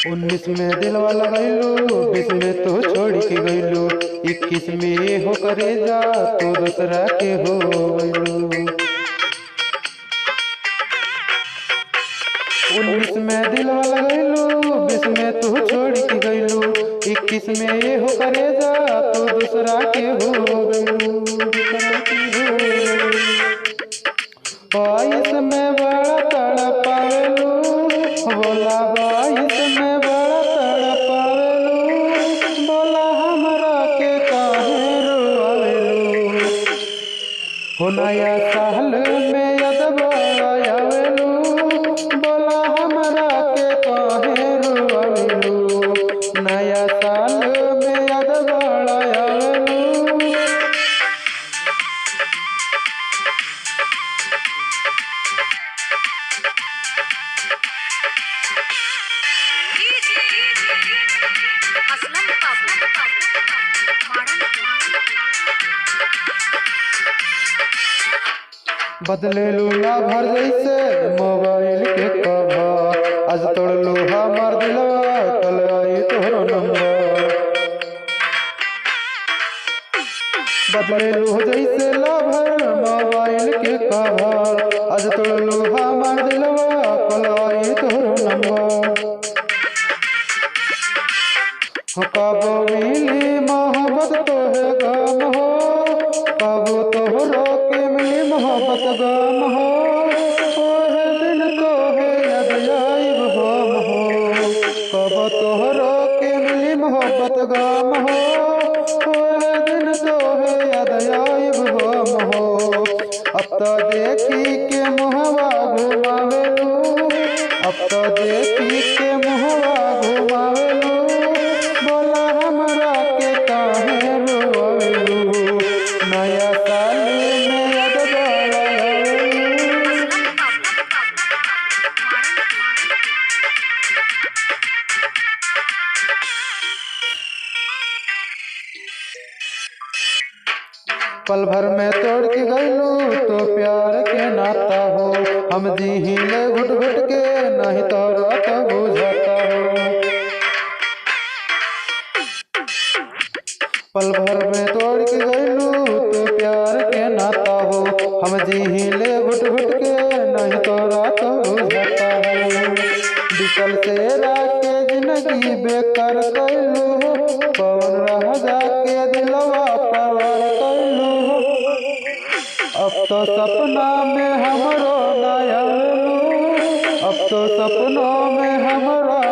उन्नीस में दिलवा लगैलू, 20 में तो छोड़ के गैलू, 21 में हो करे जा तो दूसरा के हो गैलू। 19 में दिलवा लगैलू, 20 में तो छोड़ के गैलू, 21 में हो करे जा तो दूसरा के हो गैलू। 22 में बड़ा तड़पावेलू, बोला 22 में बड़ा तड़पावेलू, बोला हमरा के काहे रोआवेलू। हो नया साल में यदवा आवेलू, बोला हमरा के काहे रोआवेलू। नया साल में यदवा आवेलू। बदले लूला भर जैसे मोबाइल के कवर, आज तोड़ लोहा मार दिलवा कल आई तोहरो नंबर। बदले लूह जैसे लाभर मोबाइल के कवर, आज तोड़ लोहा मार दिलवा कल आई तोहरो नंबर। कब मिली मोहब्बत तोहे गम हो, कब तोहरो के मिली मोहब्बत गम हो, ओहे दिन तोहे याद आइब हम हो। कब तोहरो के मिली मोहब्बत गम हो, ओहे दिन तोहे याद आइब हम हो। अब तो देखी के मुहवा घुमावेलू, अब तो देखी के मुहवा घुमावेलू, बोला हमरा के काहे रोआवेलू। नया साल में यदवा आवेलू। पल भर में तोड़ के गैलू तो प्यार के नाता हो, हम जी ले घुट घुट के नहीं तो रात बुझाता हो। पल भर में तोड़ के गैलू तो प्यार के नाता हो, हम जी ले घुट घुट के नहीं तो रात बुझाता हो। बिकल से राके जिंदगी बेकार कैलू, पवन रह जाके दिलवा पवार कैलू। अब तो सपना में हमरो ना आवेलू, अब तो सपनों में हमरा